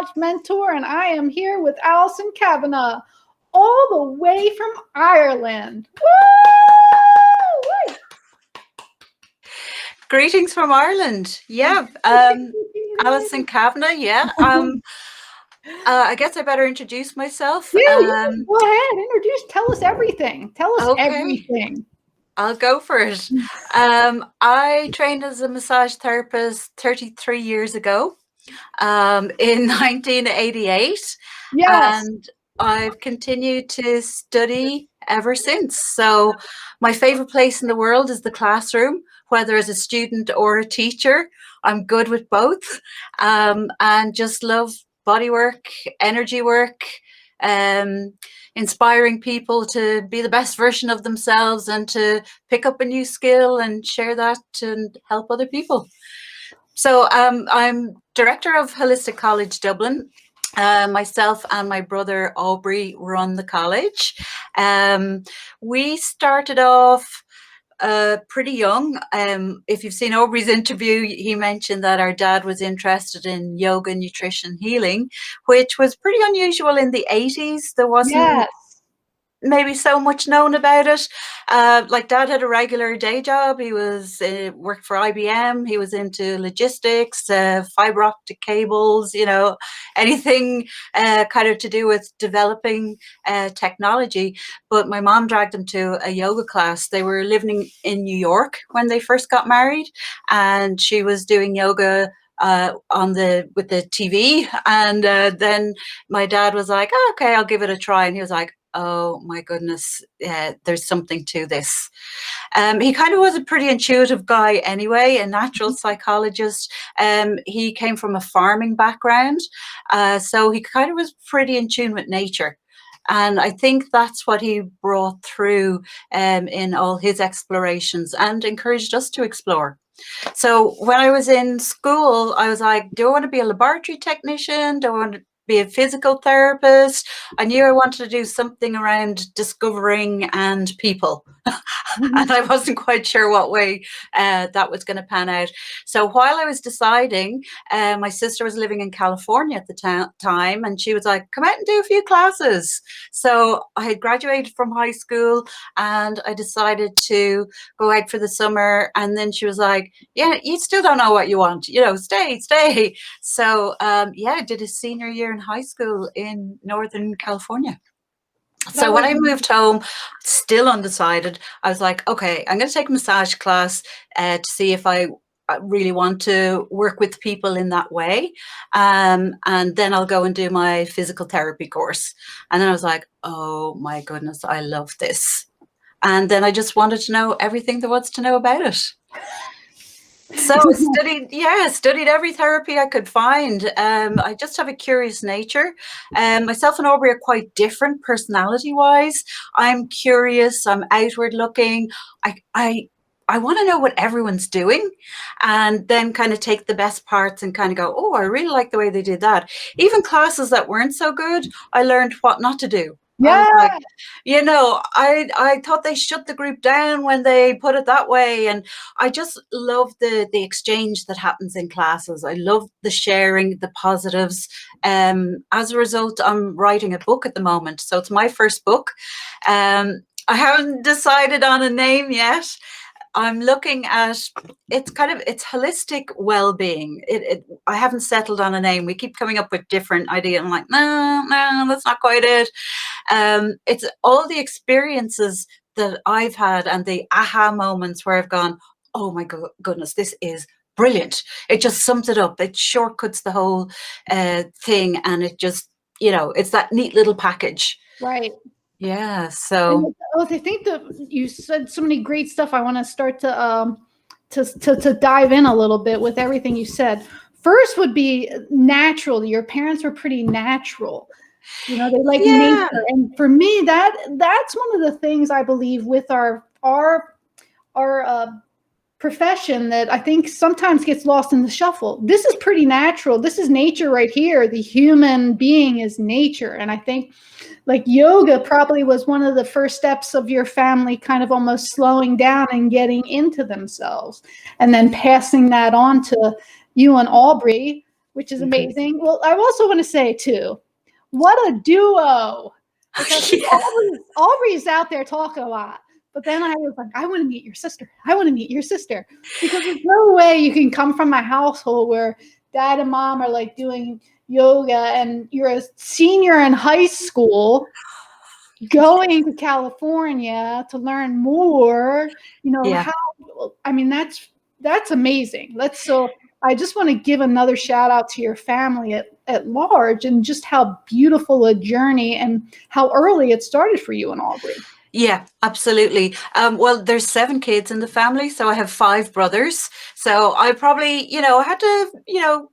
coach, mentor, and I am here with Alison Kavanagh, all the way from Ireland. Woo! Greetings from Ireland. Yeah, Alison Kavanagh. Yeah. I guess I better introduce myself. Yeah, go ahead. Tell us everything. Tell us everything. I'll go for it. I trained as a massage therapist 33 years ago, in 1988. Yes. And I've continued to study ever since. So my favorite place in the world is the classroom, whether as a student or a teacher. I'm good with both, and just love bodywork, energy work, inspiring people to be the best version of themselves and to pick up a new skill and share that and help other people. So I'm director of Holistic College Dublin. Myself and my brother Aubrey run the college. We started off pretty young. If you've seen Aubrey's interview, he mentioned that our dad was interested in yoga, nutrition, healing, which was pretty unusual in the 80s. There wasn't maybe so much known about it. Like Dad had a regular day job. He was worked for IBM. He was into logistics, fiber optic cables, anything kind of to do with developing technology. But my mom dragged him to a yoga class. They were living in New York when they first got married, and she was doing yoga with the TV, and then my dad was like, oh, okay, I'll give it a try. And he was like, oh my goodness, there's something to this. He kind of was a pretty intuitive guy anyway, a natural psychologist. He came from a farming background, so he kind of was pretty in tune with nature. And I think that's what he brought through in all his explorations and encouraged us to explore. So when I was in school, I was like, do I want to be a laboratory technician? Do I want to be a physical therapist? I knew I wanted to do something around discovering and people. And I wasn't quite sure what way that was going to pan out. So while I was deciding, my sister was living in California at the time, and she was like, come out and do a few classes. So I had graduated from high school, and I decided to go out for the summer. And then she was like, yeah, you still don't know what you want, stay. So I did a senior year in high school in Northern California. So when I moved home, still undecided, I was like, okay, I'm going to take a massage class to see if I really want to work with people in that way. And then I'll go and do my physical therapy course. And then I was like, oh my goodness, I love this. And then I just wanted to know everything there was to know about it. So I studied every therapy I could find. I just have a curious nature. Myself and Aubrey are quite different personality-wise. I'm curious. I'm outward looking. I want to know what everyone's doing, and then kind of take the best parts and kind of go, oh, I really like the way they did that. Even classes that weren't so good, I learned what not to do. Yeah. I thought they shut the group down when they put it that way. And I just love the exchange that happens in classes. I love the sharing, the positives. As a result, I'm writing a book at the moment. So it's my first book. I haven't decided on a name yet. I'm looking at it's holistic well-being. I haven't settled on a name. We keep coming up with different ideas. I'm like, no, that's not quite it. It's all the experiences that I've had and the aha moments where I've gone, oh my goodness, this is brilliant. It just sums it up. It shortcuts the whole thing, and it just, it's that neat little package. Right. Yeah. So I think that you said so many great stuff. I want to start to dive in a little bit with everything you said. First would be natural. Your parents were pretty natural. They like nature. And for me, that's one of the things I believe with our profession that I think sometimes gets lost in the shuffle. This is pretty natural. This is nature right here. The human being is nature. And I think like yoga probably was one of the first steps of your family kind of almost slowing down and getting into themselves, and then passing that on to you and Aubrey which is amazing. Well, I also want to say too, what a duo. Because Aubrey's out there talking a lot. But then I was like, I want to meet your sister. I want to meet your sister. Because there's no way you can come from a household where dad and mom are like doing yoga and you're a senior in high school going to California to learn more, how, I mean, that's amazing. So I just want to give another shout out to your family at large and just how beautiful a journey and how early it started for you and Aubrey. Yeah, absolutely. Well, there's 7 kids in the family, so I have 5 brothers. So I probably, had to,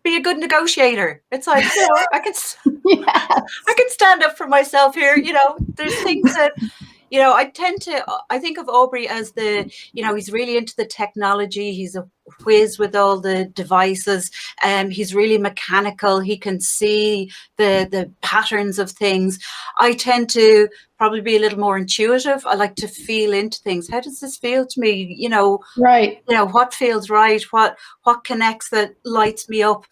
be a good negotiator. It's like, I can stand up for myself here. There's things that, I think of Aubrey as he's really into the technology. He's a whiz with all the devices. He's really mechanical. He can see the patterns of things. I tend to probably be a little more intuitive. I like to feel into things. How does this feel to me? Right. What feels right? What connects, that lights me up?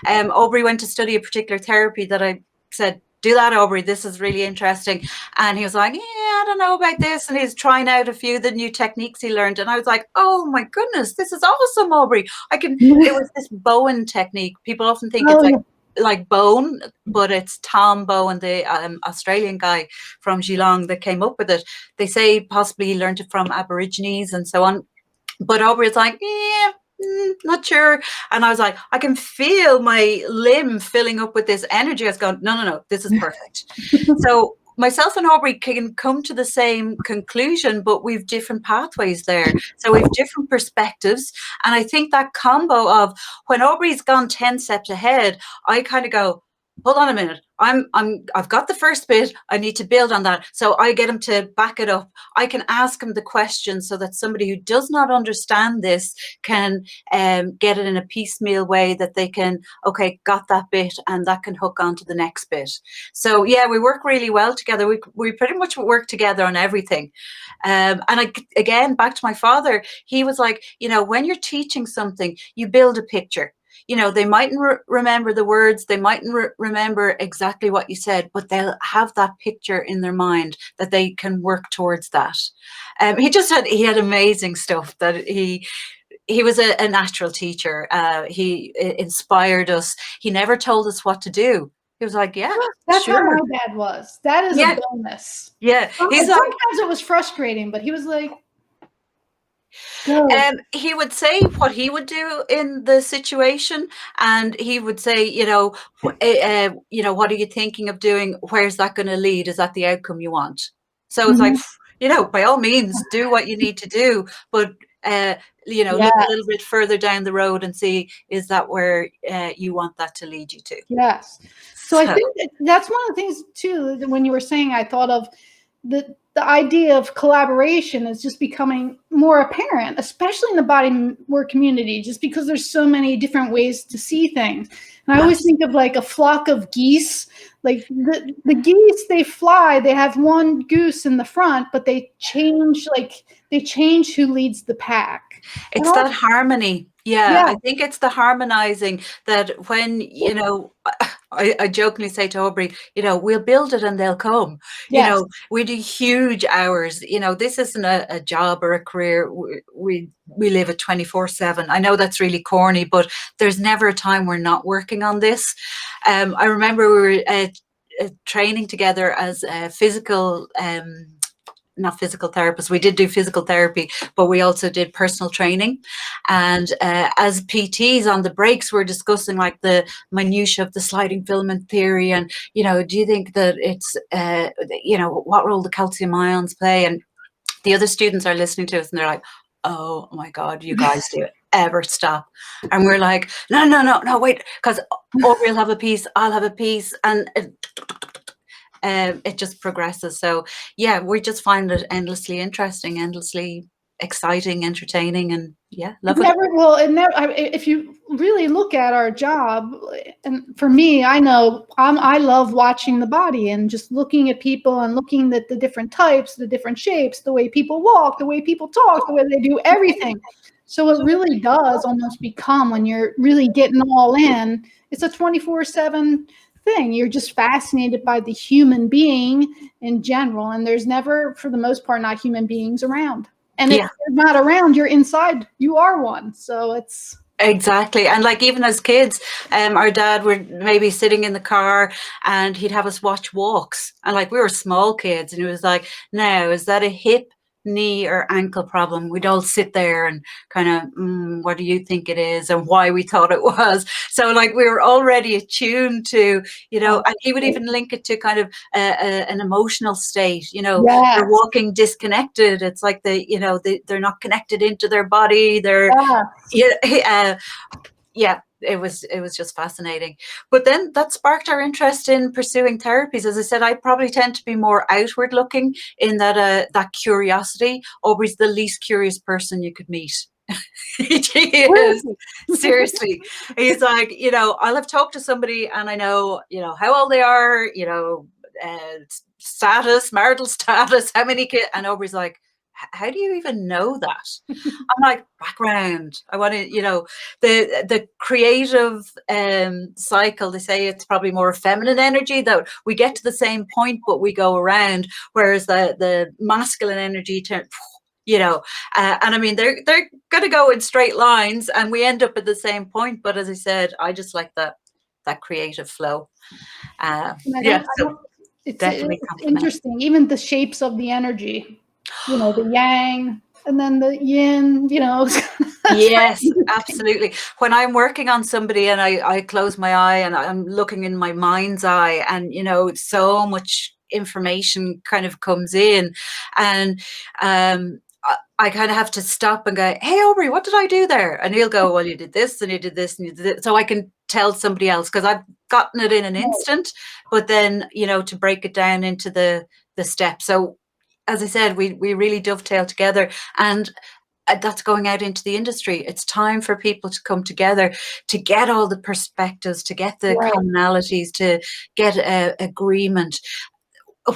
Aubrey went to study a particular therapy that I said, do that, Aubrey. This is really interesting. And he was like, yeah, I don't know about this. And he's trying out a few of the new techniques he learned. And I was like, oh my goodness, this is awesome, Aubrey. It was this Bowen technique. People often think it's like bone, but it's Tom Bowen, the Australian guy from Geelong that came up with it. They say possibly he learned it from Aborigines and so on. But Aubrey's like, yeah, not sure. And I was like, I can feel my limb filling up with this energy. I was going, no, this is perfect. So myself and Aubrey can come to the same conclusion, but we've different pathways there. So we've different perspectives. And I think that combo of when Aubrey's gone 10 steps ahead, I kind of go, hold on a minute. I've got the first bit. I need to build on that. So I get him to back it up. I can ask him the question so that somebody who does not understand this can get it in a piecemeal way that they can, okay, got that bit, and that can hook on to the next bit. So yeah, we work really well together. We pretty much work together on everything. Again, back to my father, he was like, when you're teaching something, you build a picture. They mightn't remember the words, they mightn't remember exactly what you said, but they'll have that picture in their mind that they can work towards that. He had amazing stuff that he was a natural teacher. He inspired us. He never told us what to do. He was like, yeah, that's sure. how my dad was. That is a bonus. Yeah. Sometimes it was frustrating, but he was like, he would say what he would do in the situation, and he would say, what are you thinking of doing? Where's that going to lead? Is that the outcome you want? So it's like, by all means, do what you need to do, but look a little bit further down the road and see, is that where you want that to lead you to? Yes. So I think that's one of the things too, when you were saying, I thought of the idea of collaboration is just becoming more apparent, especially in the bodywork community, just because there's so many different ways to see things. And I always think of like a flock of geese, like the geese, they fly, they have one goose in the front, but they change who leads the pack. It's that harmony. Yeah, I think it's the harmonizing that when, I jokingly say to Aubrey, we'll build it and they'll come. Yes. We do huge hours. This isn't a job or a career. We live it 24/7. I know that's really corny, but there's never a time we're not working on this. I remember we were training together as physical not physical therapists. We did do physical therapy, but we also did personal training. And as PTs on the breaks, we're discussing like the minutiae of the sliding filament theory. And, do you think that it's, what role the calcium ions play? And the other students are listening to us and they're like, oh my God, you guys do it ever stop? And we're like, no, wait, because Aubrey will have a piece, I'll have a piece. And it just progresses. So yeah, we just find it endlessly interesting, endlessly exciting, entertaining, and love it. If you really look at our job, and for me, I know I love watching the body and just looking at people and looking at the different types, the different shapes, the way people walk, the way people talk, the way they do everything. So it really does almost become, when you're really getting all in, it's a 24/7 thing. You're just fascinated by the human being in general. And there's never, for the most part, not human beings around. And if Yeah. they're not around, you're inside. You are one. So it's... Exactly. And like, even as kids, our dad would maybe sitting in the car and he'd have us watch walks. And like, we were small kids, and he was like, now, is that a hip, knee, or ankle problem? We'd all sit there and kind of, what do you think it is, and why we thought it was. So like, we were already attuned to, and he would even link it to kind of an emotional state. They're Yes. walking disconnected. It's like they're not connected into their body. They're, yeah, it was just fascinating. But then that sparked our interest in pursuing therapies. As I said, I probably tend to be more outward looking, in that curiosity. Aubrey's the least curious person you could meet. He is, seriously. He's like, I'll have talked to somebody and I know, how old they are, status, marital status, how many kids, and Aubrey's like, how do you even know that? I'm like, background. I want to, the creative cycle, they say it's probably more feminine energy, that we get to the same point, but we go around, whereas the masculine energy, and I mean, they're going to go in straight lines and we end up at the same point. But as I said, I just like that creative flow. It's definitely interesting. Even the shapes of the energy, the yang and then the yin, Yes, absolutely. When I'm working on somebody and I close my eye and I'm looking in my mind's eye, and so much information kind of comes in, and I kind of have to stop and go, hey, Aubrey, what did I do there? And he'll go, well, you did this and you did this and you did it. So I can tell somebody else, because I've gotten it in an instant, but then, to break it down into the steps. So as I said, we really dovetail together, and that's going out into the industry. It's time for people to come together, to get all the perspectives, to get the commonalities, to get agreement.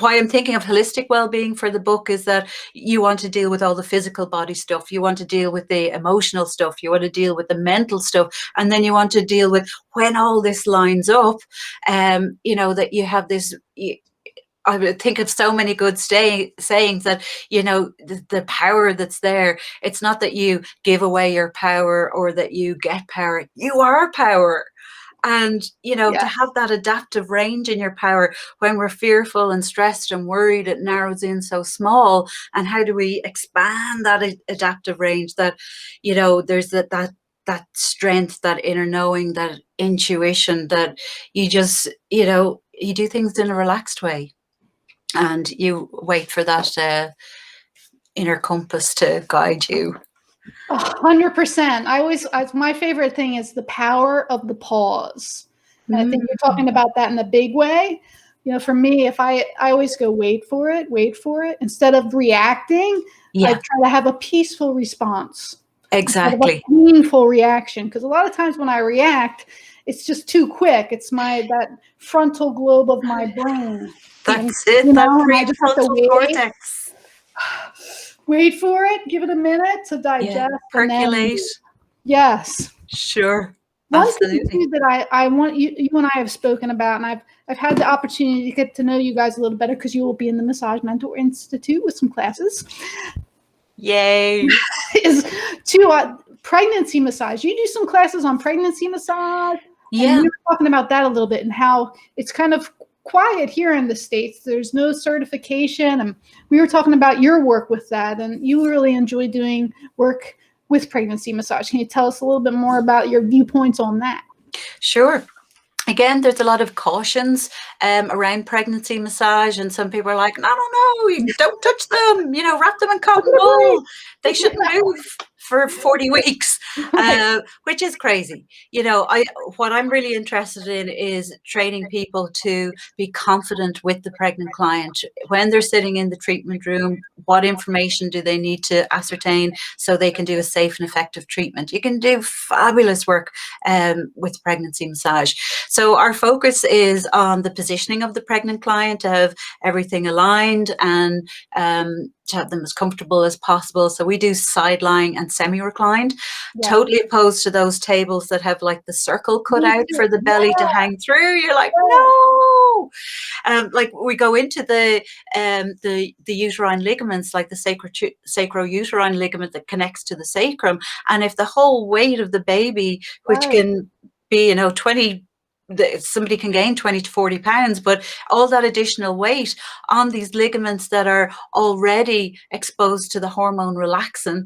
Why I'm thinking of holistic well-being for the book is that you want to deal with all the physical body stuff, you want to deal with the emotional stuff, you want to deal with the mental stuff, and then you want to deal with, when all this lines up, that you have this. I would think of so many good sayings that, the power that's there. It's not that you give away your power or that you get power. You are power. And, to have that adaptive range in your power, when we're fearful and stressed and worried, it narrows in so small. And how do we expand that adaptive range, that, there's that strength, that inner knowing, that intuition, that you just, you do things in a relaxed way. And you wait for that inner compass to guide you. 100%. My favorite thing is the power of the pause. And I think you're talking about that in a big way. For me, if I always go, wait for it, instead of reacting, I try to have a peaceful response. Exactly. A meaningful reaction. Because a lot of times when I react, it's just too quick. It's that frontal globe of my brain. That's it. That prefrontal cortex. Wait for it. Give it a minute to digest. Percolate. Yes. Sure. One thing too that I want you and I have spoken about, and I've had the opportunity to get to know you guys a little better, because you will be in the Massage Mentor Institute with some classes. Yay. Is to pregnancy massage. You do some classes on pregnancy massage. Yeah. And we were talking about that a little bit, and how it's kind of quiet here in the States. There's no certification. And we were talking about your work with that, and you really enjoy doing work with pregnancy massage. Can you tell us a little bit more about your viewpoints on that? Sure. Again, there's a lot of cautions around pregnancy massage, and some people are like, no, you don't touch them, wrap them in cotton wool. They shouldn't move for 40 weeks, which is crazy. What I'm really interested in is training people to be confident with the pregnant client. When they're sitting in the treatment room, what information do they need to ascertain so they can do a safe and effective treatment? You can do fabulous work with pregnancy massage. So our focus is on the positioning of the pregnant client, to have everything aligned, and to have them as comfortable as possible. So we do side lying and semi-reclined, Yeah. totally opposed to those tables that have like the circle cut out for the belly to hang through. You're like, no. Like we go into the uterine ligaments, like the sacro-uterine ligament that connects to the sacrum, and if the whole weight of the baby, which can be, you know, 20, somebody can gain 20 to 40 pounds, but all that additional weight on these ligaments that are already exposed to the hormone relaxin,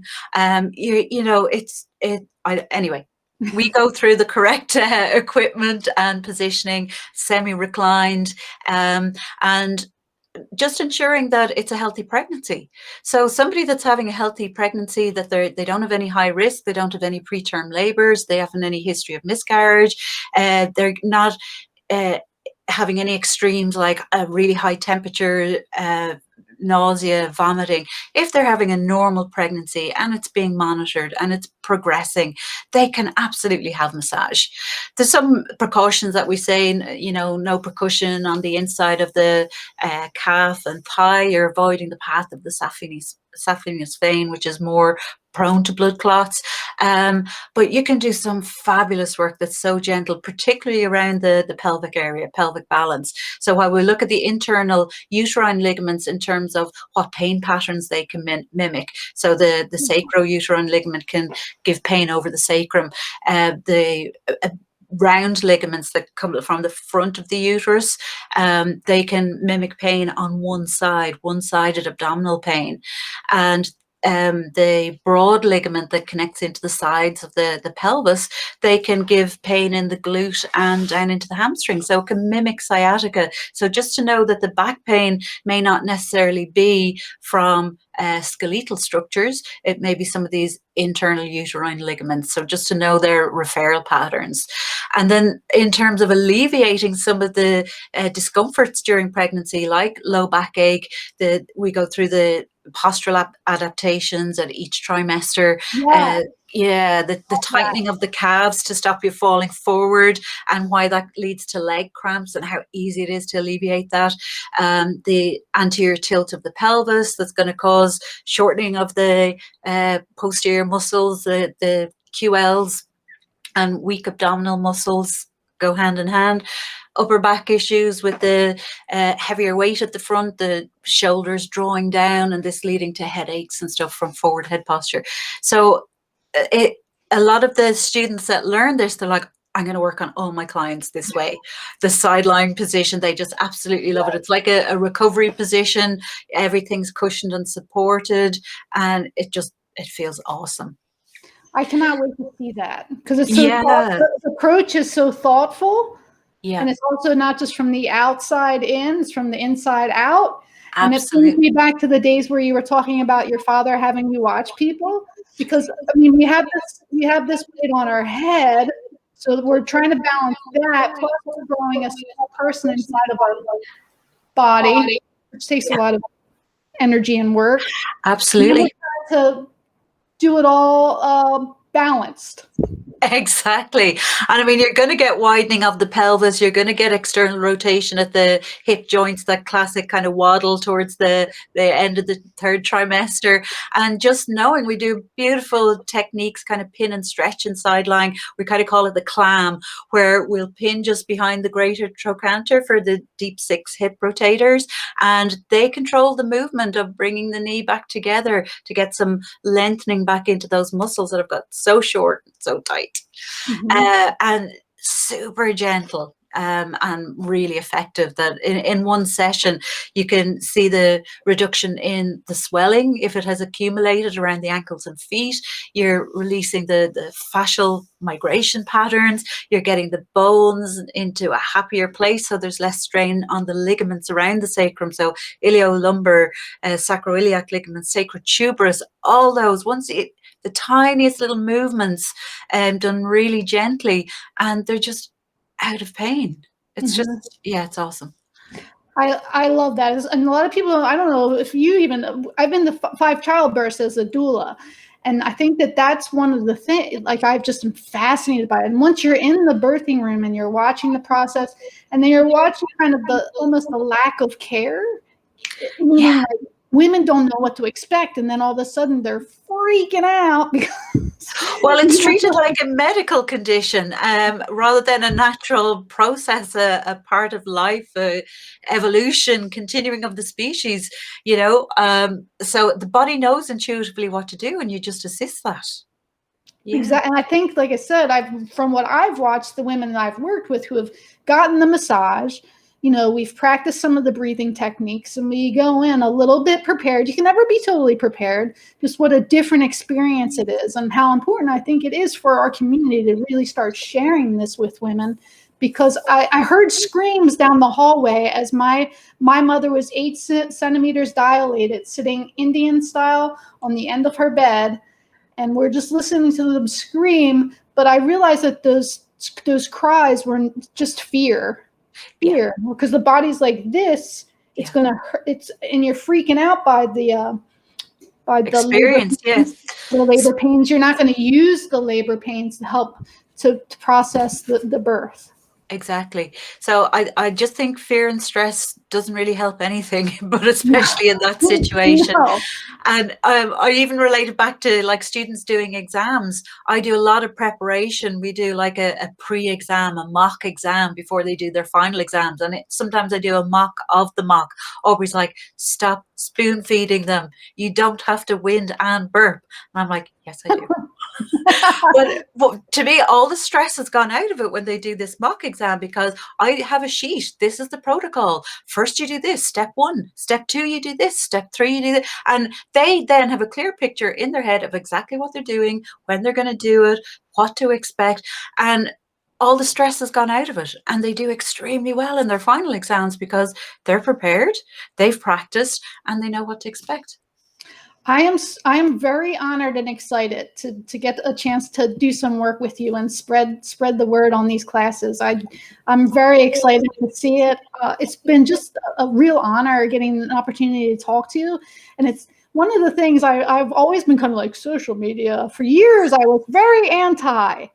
anyway. We go through the correct equipment and positioning, semi-reclined, and just ensuring that it's a healthy pregnancy. So somebody that's having a healthy pregnancy, that they don't have any high risk, they don't have any preterm labors, they haven't any history of miscarriage, they're not having any extremes like a really high temperature, nausea, vomiting. If they're having a normal pregnancy and it's being monitored and it's progressing, they can absolutely have massage. There's some precautions that we say, you know, no percussion on the inside of the calf and thigh. You're avoiding the path of the saphenous vein, which is more prone to blood clots. But you can do some fabulous work that's so gentle, particularly around the pelvic area, pelvic balance. So while we look at the internal uterine ligaments in terms of what pain patterns they can mimic, so the sacro-uterine ligament can give pain over the sacrum, the round ligaments that come from the front of the uterus, they can mimic pain on one-sided abdominal pain. And the broad ligament that connects into the sides of the pelvis, they can give pain in the glute and down into the hamstring. So it can mimic sciatica. So just to know that the back pain may not necessarily be from skeletal structures, it may be some of these internal uterine ligaments. So just to know their referral patterns. And then in terms of alleviating some of the discomforts during pregnancy, like low backache, we go through the postural adaptations at each trimester. The tightening of the calves to stop you falling forward, and why that leads to leg cramps and how easy it is to alleviate that. The anterior tilt of the pelvis, that's going to cause shortening of the posterior muscles, the QLs, and weak abdominal muscles go hand in hand. Upper back issues with the heavier weight at the front, the shoulders drawing down, and this leading to headaches and stuff from forward head posture. So a lot of the students that learn this, they're like, I'm going to work on all my clients this way. The sideline position, they just absolutely love it. It's like a recovery position. Everything's cushioned and supported, and it feels awesome. I cannot wait to see that, because it's so the approach is so thoughtful. Yeah. And it's also not just from the outside in, it's from the inside out. Absolutely. And it brings me back to the days where you were talking about your father having you watch people, because I mean, we have this weight on our head, so we're trying to balance that, plus we're growing a small person inside of our body, which takes a lot of energy and work. Absolutely. And we're trying to do it all balanced. Exactly. And I mean, you're going to get widening of the pelvis, you're going to get external rotation at the hip joints, that classic kind of waddle towards the end of the third trimester. And just knowing, we do beautiful techniques, kind of pin and stretch and sideline. We kind of call it the clam, where we'll pin just behind the greater trochanter for the deep six hip rotators, and they control the movement of bringing the knee back together to get some lengthening back into those muscles that have got so short and so tight. And super gentle and really effective, that in one session you can see the reduction in the swelling if it has accumulated around the ankles and feet. You're releasing the fascial migration patterns, you're getting the bones into a happier place, so there's less strain on the ligaments around the sacrum. So iliolumbar, sacroiliac ligaments, sacrotuberous, all those, the tiniest little movements done really gently, and they're just out of pain. It's just, it's awesome. I love that. And a lot of people, I don't know if you even, I've been to 5 childbirths as a doula. And I think that's one of the things, like, I've just been fascinated by it. And once you're in the birthing room and you're watching the process, and then you're watching kind of almost the lack of care, meaning like women don't know what to expect, and then all of a sudden they're freaking out because well, it's treated like a medical condition rather than a natural process, a part of life, evolution, continuing of the species, so the body knows intuitively what to do, and you just assist that. Yeah. Exactly. And I think, like I said, from what I've watched, the women that I've worked with who have gotten the massage, we've practiced some of the breathing techniques, and we go in a little bit prepared. You can never be totally prepared, just what a different experience it is, and how important I think it is for our community to really start sharing this with women. Because I heard screams down the hallway as my mother was 8 centimeters dilated, sitting Indian style on the end of her bed. And we're just listening to them scream. But I realized that those cries were just fear, because the body's like this. It's gonna hurt. And you're freaking out by the experience. The labor pains. You're not going to use the labor pains to help to process the birth. Exactly. So I just think fear and stress doesn't really help anything, but especially in that situation. No. And I even related back to like students doing exams. I do a lot of preparation. We do like a pre-exam, a mock exam before they do their final exams. And sometimes I do a mock of the mock. Always like, stop spoon feeding them. You don't have to wind and burp. And I'm like, yes, I do. but to me, all the stress has gone out of it when they do this mock exam, because I have a sheet. This is the protocol. First you do this, step 1. Step 2, you do this. Step 3, you do this. And they then have a clear picture in their head of exactly what they're doing, when they're going to do it, what to expect. And all the stress has gone out of it, and they do extremely well in their final exams because they're prepared, they've practiced, and they know what to expect. I am very honored and excited to get a chance to do some work with you and spread the word on these classes. I'm very excited to see it. It's been just a real honor getting an opportunity to talk to you. And it's one of the things I've always been kind of like social media. For years, I was very anti.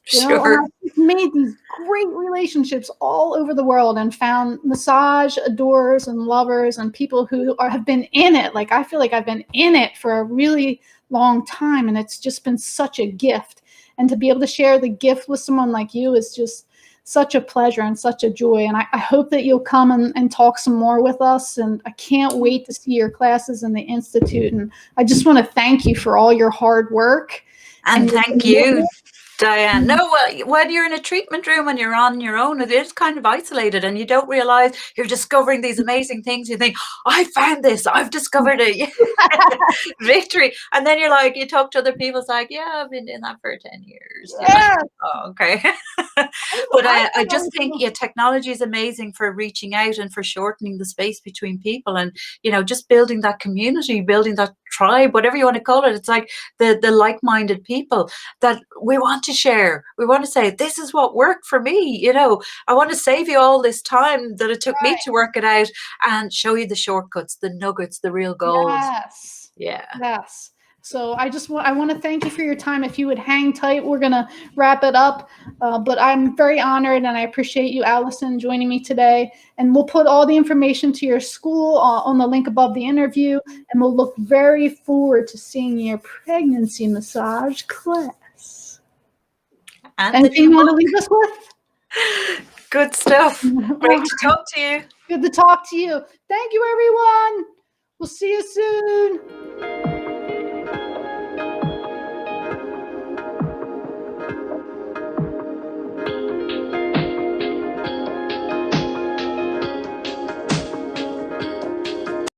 Sure. And I've made these great relationships all over the world and found massage adorers and lovers and people who have been in it. Like, I feel like I've been in it for a really long time, and it's just been such a gift. And to be able to share the gift with someone like you is just such a pleasure and such a joy. And I hope that you'll come and talk some more with us. And I can't wait to see your classes in the Institute. And I just want to thank you for all your hard work. And thank you, Diane. No, when you're in a treatment room and you're on your own, it is kind of isolated, and you don't realize you're discovering these amazing things. You think, I found this, I've discovered it. Victory. And then you're like, you talk to other people, it's like, yeah, I've been doing that for 10 years. Yeah. Like, oh, okay. But I just think technology is amazing for reaching out and for shortening the space between people, and just building that community, building that tribe, whatever you want to call it. It's like the like-minded people that we want to share. We want to say, this is what worked for me. I want to save you all this time that it took me to work it out, and show you the shortcuts, the nuggets, the real goals. Yes. Yeah. Yes. So I want to thank you for your time. If you would hang tight, we're going to wrap it up. But I'm very honored, and I appreciate you, Alison, joining me today. And we'll put all the information to your school on the link above the interview. And we'll look very forward to seeing your pregnancy massage class. And anything you want to leave us with? Good stuff. Great to talk to you. Good to talk to you. Thank you, everyone. We'll see you soon.